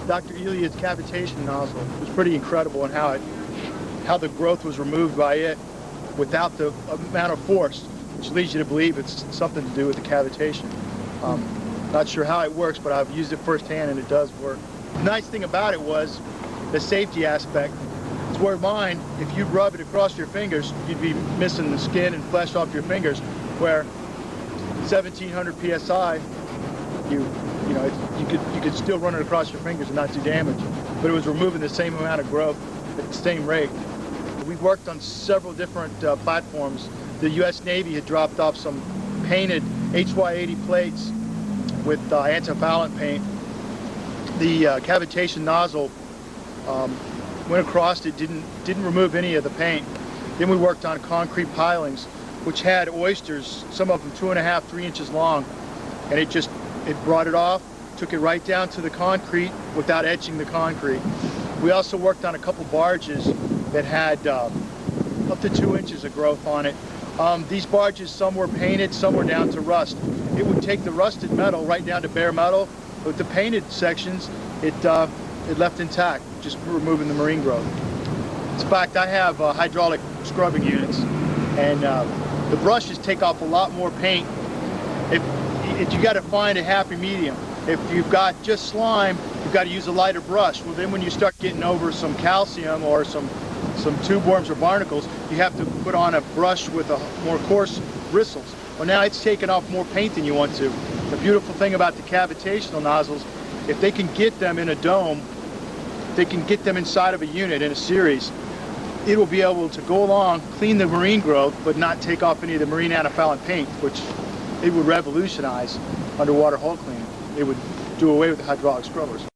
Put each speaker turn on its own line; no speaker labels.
Dr. Elia's cavitation nozzle was pretty incredible in how the growth was removed by it without the amount of force, which leads you to believe it's something to do with the cavitation. Not sure how it works, but I've used it firsthand and it does work. The nice thing about it was the safety aspect. It's where mine, if you rub it across your fingers, you'd be missing the skin and flesh off your fingers, where 1700 psi, you could still run it across your fingers and not do damage, but it was removing the same amount of growth at the same rate. We worked on several different platforms. The U.S. Navy had dropped off some painted HY80 plates with anti-foulant paint. The cavitation nozzle went across it, didn't remove any of the paint. Then we worked on concrete pilings, which had oysters, some of them 2.5, 3 inches long, and it brought it off, took it right down to the concrete without etching the concrete. We also worked on a couple barges that had up to 2 inches of growth on it. These barges, some were painted, some were down to rust. It would take the rusted metal right down to bare metal, but the painted sections, it left intact, just removing the marine growth. In fact, I have hydraulic scrubbing units, and the brushes take off a lot more paint. If you got to find a happy medium. If you've got just slime, you've got to use a lighter brush. Well, then when you start getting over some calcium or some tube worms or barnacles, you have to put on a brush with a more coarse bristles. Well, now it's taking off more paint than you want to. The beautiful thing about the cavitational nozzles, if they can get them in a dome, they can get them inside of a unit in a series, it will be able to go along, clean the marine growth, but not take off any of the marine antifoulant paint, which it would revolutionize underwater hull cleaning. It would do away with the hydraulic scrubbers.